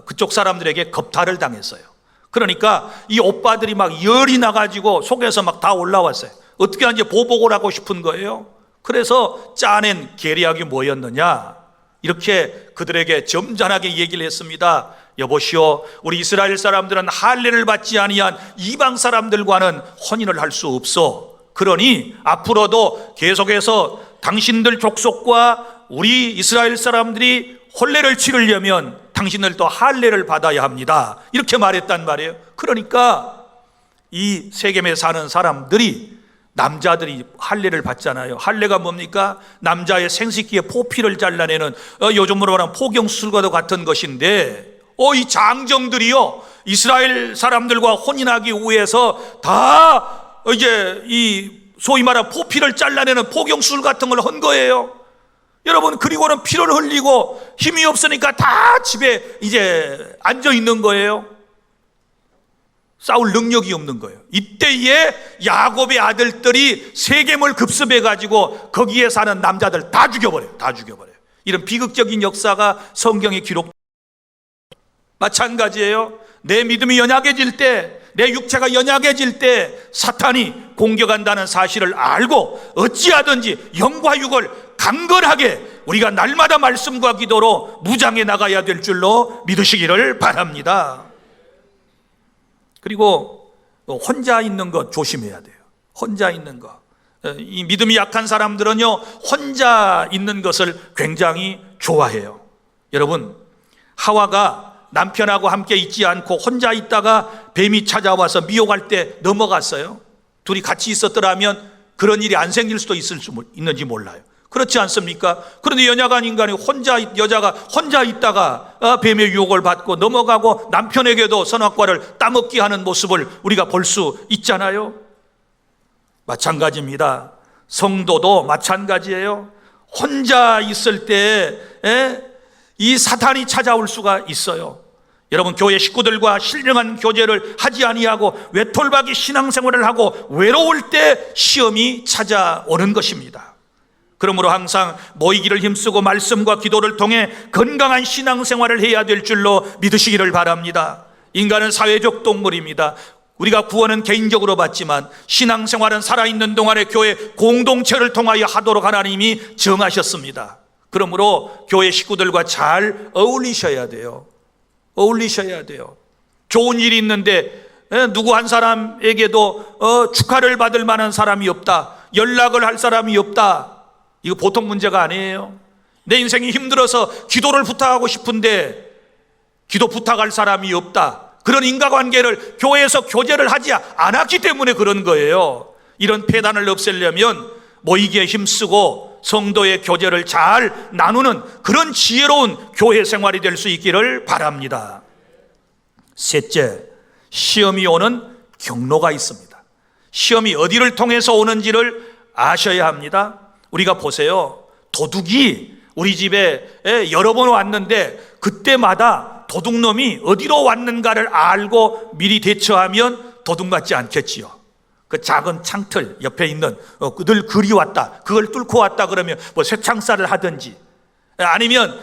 그쪽 사람들에게 겁탈을 당했어요. 그러니까 이 오빠들이 막 열이 나가지고 속에서 막 다 올라왔어요. 어떻게 하는지 보복을 하고 싶은 거예요. 그래서 짜낸 계략이 뭐였느냐, 이렇게 그들에게 점잖하게 얘기를 했습니다. 여보시오, 우리 이스라엘 사람들은 할례를 받지 아니한 이방 사람들과는 혼인을 할 수 없어. 그러니 앞으로도 계속해서 당신들 족속과 우리 이스라엘 사람들이 혼례를 치르려면 당신들도 할례를 받아야 합니다. 이렇게 말했단 말이에요. 그러니까 이 세겜에 사는 사람들이, 남자들이 할례를 받잖아요. 할례가 뭡니까? 남자의 생식기의 포피를 잘라내는 요즘으로 말하면 포경수술과도 같은 것인데, 이 장정들이요, 이스라엘 사람들과 혼인하기 위해서 다 이제 이 소위 말하는 포피를 잘라내는 포경수술 같은 걸 한 거예요. 여러분, 그리고는 피를 흘리고 힘이 없으니까 다 집에 이제 앉아 있는 거예요. 싸울 능력이 없는 거예요. 이때에 야곱의 아들들이 세겜을 급습해 가지고 거기에 사는 남자들 다 죽여버려요. 다 죽여버려요. 이런 비극적인 역사가 성경에 기록. 마찬가지예요. 내 믿음이 연약해질 때, 내 육체가 연약해질 때 사탄이 공격한다는 사실을 알고 어찌하든지 영과 육을 강건하게 우리가 날마다 말씀과 기도로 무장해 나가야 될 줄로 믿으시기를 바랍니다. 그리고 혼자 있는 것 조심해야 돼요. 혼자 있는 것. 이 믿음이 약한 사람들은요, 혼자 있는 것을 굉장히 좋아해요. 여러분, 하와가 남편하고 함께 있지 않고 혼자 있다가 뱀이 찾아와서 미혹할 때 넘어갔어요. 둘이 같이 있었더라면 그런 일이 안 생길 수도 있는지 몰라요. 그렇지 않습니까? 그런데 연약한 인간이 여자가 혼자 있다가 뱀의 유혹을 받고 넘어가고 남편에게도 선악과를 따먹게 하는 모습을 우리가 볼 수 있잖아요. 마찬가지입니다. 성도도 마찬가지예요. 혼자 있을 때 이 사탄이 찾아올 수가 있어요. 여러분, 교회 식구들과 신령한 교제를 하지 아니하고 외톨박이 신앙생활을 하고 외로울 때 시험이 찾아오는 것입니다. 그러므로 항상 모이기를 힘쓰고 말씀과 기도를 통해 건강한 신앙생활을 해야 될 줄로 믿으시기를 바랍니다. 인간은 사회적 동물입니다. 우리가 구원은 개인적으로 받지만 신앙생활은 살아있는 동안에 교회 공동체를 통하여 하도록 하나님이 정하셨습니다. 그러므로 교회 식구들과 잘 어울리셔야 돼요. 어울리셔야 돼요. 좋은 일이 있는데 누구 한 사람에게도 축하를 받을 만한 사람이 없다, 연락을 할 사람이 없다, 이거 보통 문제가 아니에요. 내 인생이 힘들어서 기도를 부탁하고 싶은데 기도 부탁할 사람이 없다, 그런 인과관계를 교회에서 교제를 하지 않았기 때문에 그런 거예요. 이런 폐단을 없애려면 모이기에 힘쓰고 성도의 교제를 잘 나누는 그런 지혜로운 교회 생활이 될 수 있기를 바랍니다. 셋째, 시험이 오는 경로가 있습니다. 시험이 어디를 통해서 오는지를 아셔야 합니다. 우리가 보세요. 도둑이 우리 집에 여러 번 왔는데 그때마다 도둑놈이 어디로 왔는가를 알고 미리 대처하면 도둑 맞지 않겠지요. 그 작은 창틀 옆에 있는 늘 글이 왔다, 그걸 뚫고 왔다 그러면 뭐 쇠창살을 하든지, 아니면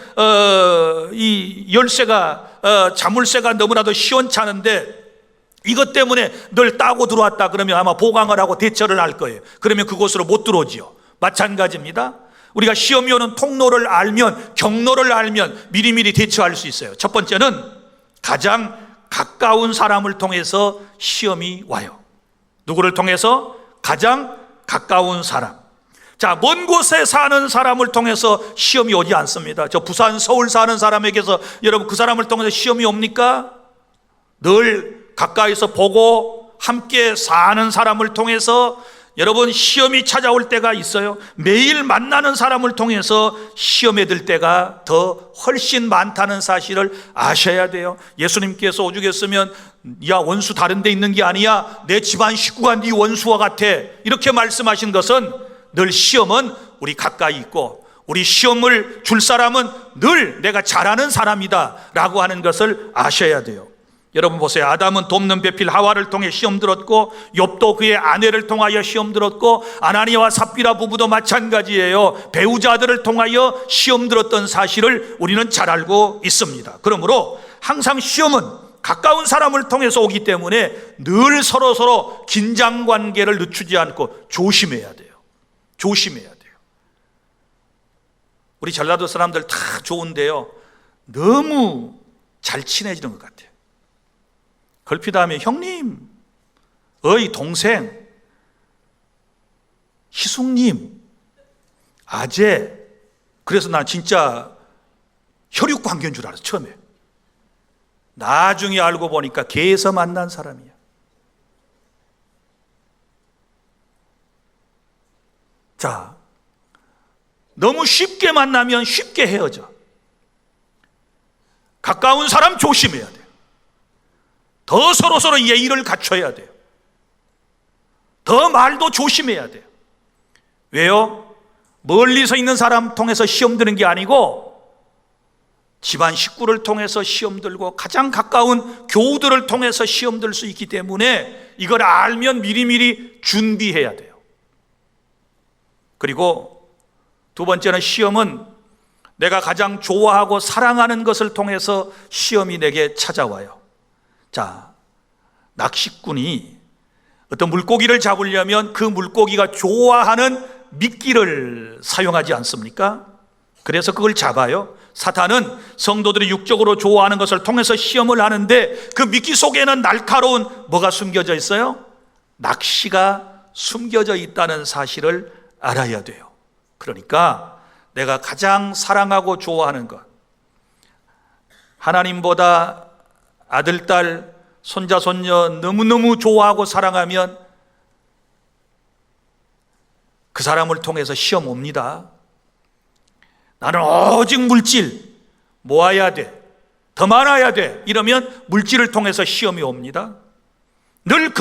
이 열쇠가 자물쇠가 너무나도 시원찮은데 이것 때문에 늘 따고 들어왔다 그러면 아마 보강을 하고 대처를 할 거예요. 그러면 그곳으로 못 들어오지요. 마찬가지입니다. 우리가 시험이 오는 통로를 알면, 경로를 알면 미리미리 대처할 수 있어요. 첫 번째는 가장 가까운 사람을 통해서 시험이 와요. 누구를 통해서? 가장 가까운 사람. 자, 먼 곳에 사는 사람을 통해서 시험이 오지 않습니다. 저 부산, 서울 사는 사람에게서 여러분 그 사람을 통해서 시험이 옵니까? 늘 가까이서 보고 함께 사는 사람을 통해서 여러분 시험이 찾아올 때가 있어요. 매일 만나는 사람을 통해서 시험에 들 때가 더 훨씬 많다는 사실을 아셔야 돼요. 예수님께서 오죽했으면 야, 원수 다른 데 있는 게 아니야, 내 집안 식구가 네 원수와 같아, 이렇게 말씀하신 것은 늘 시험은 우리 가까이 있고 우리 시험을 줄 사람은 늘 내가 잘 아는 사람이다 라고 하는 것을 아셔야 돼요. 여러분 보세요. 아담은 돕는 배필 하와를 통해 시험 들었고, 욥도 그의 아내를 통하여 시험 들었고, 아나니아와 삽비라 부부도 마찬가지예요. 배우자들을 통하여 시험 들었던 사실을 우리는 잘 알고 있습니다. 그러므로 항상 시험은 가까운 사람을 통해서 오기 때문에 늘 서로 긴장 관계를 늦추지 않고 조심해야 돼요. 조심해야 돼요. 우리 전라도 사람들 다 좋은데요, 너무 잘 친해지는 것 같아요. 걸핏 하면 형님, 어이 동생, 희숙님, 아재. 그래서 난 진짜 혈육 관계인 줄 알았어, 처음에. 나중에 알고 보니까 개에서 만난 사람이야. 자, 너무 쉽게 만나면 쉽게 헤어져. 가까운 사람 조심해야 돼. 더 서로 예의를 갖춰야 돼요. 더 말도 조심해야 돼요. 왜요? 멀리서 있는 사람 통해서 시험 드는 게 아니고 집안 식구를 통해서 시험 들고 가장 가까운 교우들을 통해서 시험 들 수 있기 때문에 이걸 알면 미리미리 준비해야 돼요. 그리고 두 번째는 시험은 내가 가장 좋아하고 사랑하는 것을 통해서 시험이 내게 찾아와요. 자, 낚시꾼이 어떤 물고기를 잡으려면 그 물고기가 좋아하는 미끼를 사용하지 않습니까? 그래서 그걸 잡아요. 사탄은 성도들이 육적으로 좋아하는 것을 통해서 시험을 하는데 그 미끼 속에는 날카로운 뭐가 숨겨져 있어요? 낚시가 숨겨져 있다는 사실을 알아야 돼요. 그러니까 내가 가장 사랑하고 좋아하는 것, 하나님보다 아들, 딸, 손자, 손녀 너무너무 좋아하고 사랑하면 그 사람을 통해서 시험 옵니다. 나는 오직 물질 모아야 돼, 더 많아야 돼, 이러면 물질을 통해서 시험이 옵니다. 늘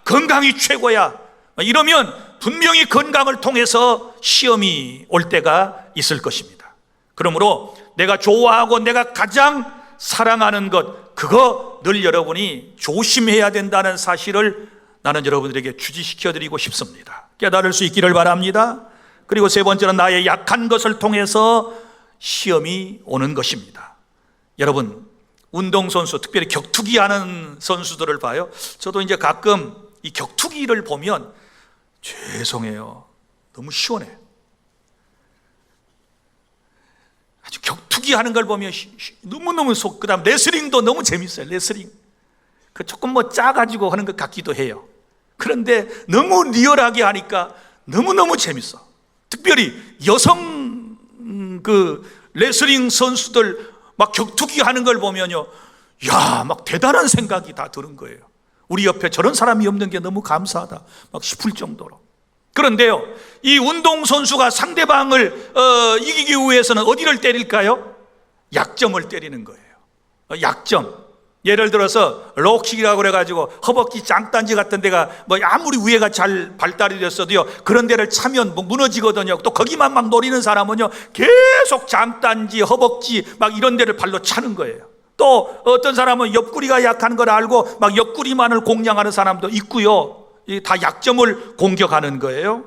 건강이 최고야, 이러면 분명히 건강을 통해서 시험이 올 때가 있을 것입니다. 그러므로 내가 좋아하고 내가 가장 사랑하는 것, 그거 늘 여러분이 조심해야 된다는 사실을 나는 여러분들에게 주지시켜 드리고 싶습니다. 깨달을 수 있기를 바랍니다. 그리고 세 번째는 나의 약한 것을 통해서 시험이 오는 것입니다. 여러분, 운동선수, 특별히 격투기 하는 선수들을 봐요. 저도 이제 가끔 이 격투기를 보면 죄송해요, 너무 시원해. 아주 격투기 하는 걸 보면 너무너무 그 다음 레슬링도 너무 재밌어요. 레슬링 그 조금 뭐 짜가지고 하는 것 같기도 해요. 그런데 너무 리얼하게 하니까 너무너무 재밌어. 특별히 여성 그 레슬링 선수들 막 격투기 하는 걸 보면요, 야, 막 대단한 생각이 다 드는 거예요. 우리 옆에 저런 사람이 없는 게 너무 감사하다 막 싶을 정도로. 그런데요, 이 운동선수가 상대방을 이기기 위해서는 어디를 때릴까요? 약점을 때리는 거예요. 약점. 예를 들어서 록킥이라고 그래가지고 허벅지 짱단지 같은 데가 뭐 아무리 우애가 잘 발달이 됐어도요, 그런 데를 차면 뭐 무너지거든요. 또 거기만 막 노리는 사람은요, 계속 짱단지, 허벅지 막 이런 데를 발로 차는 거예요. 또 어떤 사람은 옆구리가 약한 걸 알고 막 옆구리만을 공략하는 사람도 있고요. 다 약점을 공격하는 거예요.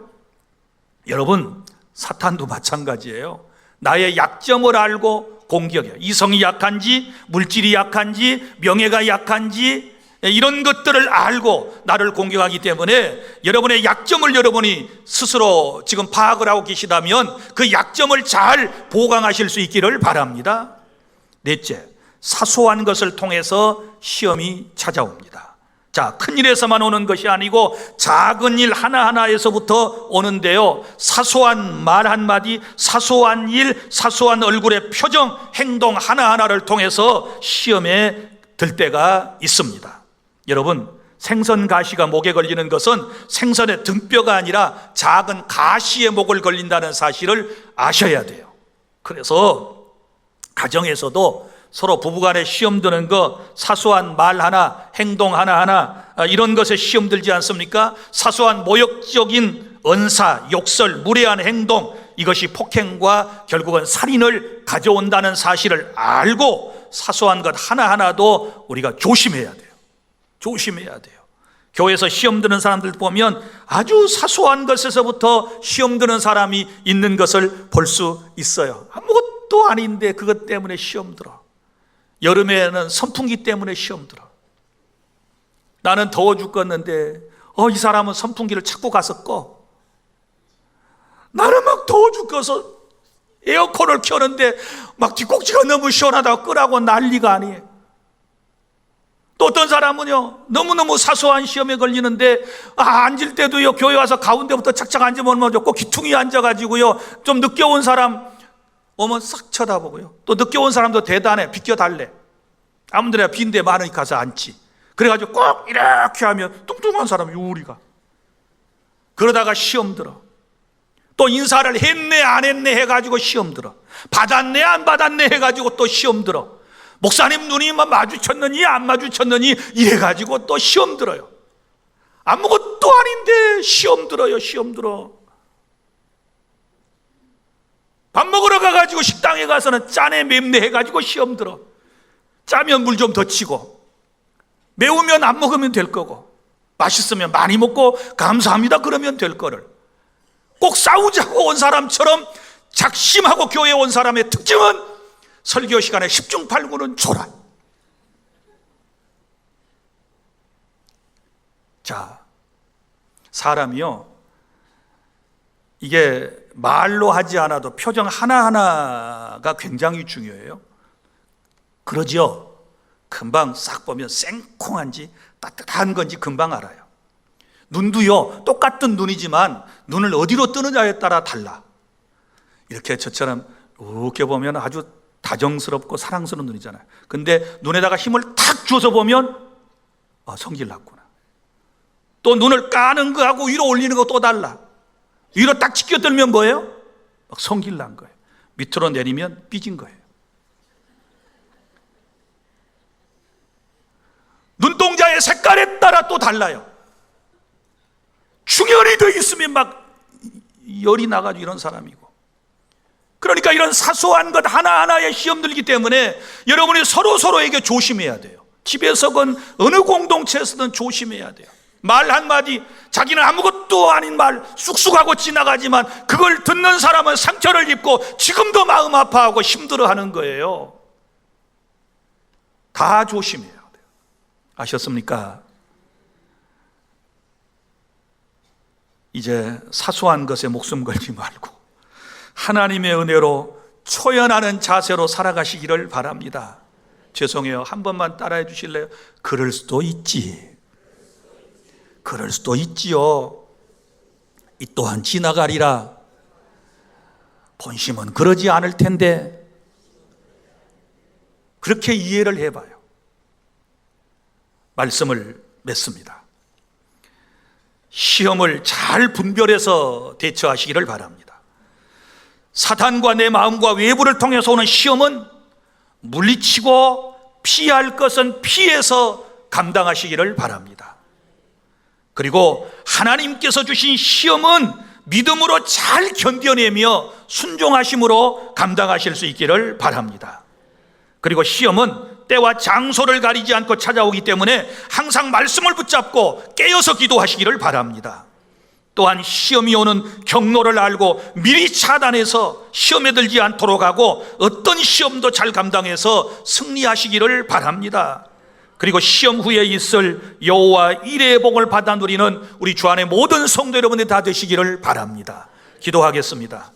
여러분, 사탄도 마찬가지예요. 나의 약점을 알고 공격해요. 이성이 약한지, 물질이 약한지, 명예가 약한지, 이런 것들을 알고 나를 공격하기 때문에 여러분의 약점을 여러분이 스스로 지금 파악을 하고 계시다면 그 약점을 잘 보강하실 수 있기를 바랍니다. 넷째, 사소한 것을 통해서 시험이 찾아옵니다. 자, 큰 일에서만 오는 것이 아니고 작은 일 하나하나에서부터 오는데요, 사소한 말 한마디, 사소한 일, 사소한 얼굴의 표정, 행동 하나하나를 통해서 시험에 들 때가 있습니다. 여러분, 생선 가시가 목에 걸리는 것은 생선의 등뼈가 아니라 작은 가시의 목을 걸린다는 사실을 아셔야 돼요. 그래서 가정에서도 서로 부부간에 시험 드는 거, 사소한 말 하나, 행동 하나하나 이런 것에 시험 들지 않습니까? 사소한 모욕적인 언사, 욕설, 무례한 행동, 이것이 폭행과 결국은 살인을 가져온다는 사실을 알고 사소한 것 하나하나도 우리가 조심해야 돼요. 조심해야 돼요. 교회에서 시험 드는 사람들 보면 아주 사소한 것에서부터 시험 드는 사람이 있는 것을 볼 수 있어요. 아무것도 아닌데 그것 때문에 시험 들어. 여름에는 선풍기 때문에 시험 들어. 나는 더워 죽겠는데 이 사람은 선풍기를 찾고 가서 꺼. 나는 막 더워 죽어서 에어컨을 켜는데 막 뒷꼭지가 너무 시원하다고 끄라고 난리가 아니에요. 또 어떤 사람은요, 너무너무 사소한 시험에 걸리는데 앉을 때도요, 교회 와서 가운데부터 착착 앉으면 뭐 좋고 기퉁이 앉아가지고요, 좀 늦게 온 사람 오면 싹 쳐다보고요, 또 늦게 온 사람도 대단해, 비켜달래. 아무데나 빈데 많으니 가서 앉지. 그래가지고 꼭 이렇게 하면 뚱뚱한 사람이 우리가 그러다가 시험 들어. 또 인사를 했네 안 했네 해가지고 시험 들어. 받았네 안 받았네 해가지고 또 시험 들어. 목사님 눈이 마주쳤느니 안 마주쳤느니 이래가지고 또 시험 들어요. 아무것도 아닌데 시험 들어요. 시험 들어. 밥 먹으러 가가지고 식당에 가서는 짜네 맵네 해가지고 시험 들어. 짜면 물 좀 더 치고, 매우면 안 먹으면 될 거고, 맛있으면 많이 먹고 감사합니다 그러면 될 거를 꼭 싸우자고 온 사람처럼 작심하고 교회에 온 사람의 특징은 설교 시간에 10중 8구는 조라. 자, 사람이요, 이게 말로 하지 않아도 표정 하나하나가 굉장히 중요해요. 그러죠? 금방 싹 보면 생콩한지 따뜻한 건지 금방 알아요. 눈도요, 똑같은 눈이지만 눈을 어디로 뜨느냐에 따라 달라. 이렇게 저처럼 이렇게 보면 아주 다정스럽고 사랑스러운 눈이잖아요. 근데 눈에다가 힘을 탁 줘서 보면 성질 났구나. 또 눈을 까는 거하고 위로 올리는 거 또 달라. 위로 딱 치켜들면 뭐예요? 막 성질 난 거예요. 밑으로 내리면 삐진 거예요. 눈동자의 색깔에 따라 또 달라요. 충혈이 더 있으면 막 열이 나가지고 이런 사람이고. 그러니까 이런 사소한 것 하나하나에 시험 들기 때문에 여러분이 서로에게 조심해야 돼요. 집에서건 어느 공동체에서든 조심해야 돼요. 말 한마디, 자기는 아무것도 아닌 말 쑥쑥하고 지나가지만 그걸 듣는 사람은 상처를 입고 지금도 마음 아파하고 힘들어하는 거예요. 다 조심해야 돼요. 아셨습니까? 이제 사소한 것에 목숨 걸지 말고 하나님의 은혜로 초연하는 자세로 살아가시기를 바랍니다. 죄송해요. 한 번만 따라해 주실래요? 그럴 수도 있지. 그럴 수도 있지요. 이 또한 지나가리라. 본심은 그러지 않을 텐데. 그렇게 이해를 해봐요. 말씀을 맺습니다. 시험을 잘 분별해서 대처하시기를 바랍니다. 사탄과 내 마음과 외부를 통해서 오는 시험은 물리치고 피할 것은 피해서 감당하시기를 바랍니다. 그리고 하나님께서 주신 시험은 믿음으로 잘 견뎌내며 순종하심으로 감당하실 수 있기를 바랍니다. 그리고 시험은 때와 장소를 가리지 않고 찾아오기 때문에 항상 말씀을 붙잡고 깨어서 기도하시기를 바랍니다. 또한 시험이 오는 경로를 알고 미리 차단해서 시험에 들지 않도록 하고 어떤 시험도 잘 감당해서 승리하시기를 바랍니다. 그리고 시험 후에 있을 여호와 일의 복을 받아 누리는 우리 주 안의 모든 성도 여러분들 다 되시기를 바랍니다. 기도하겠습니다.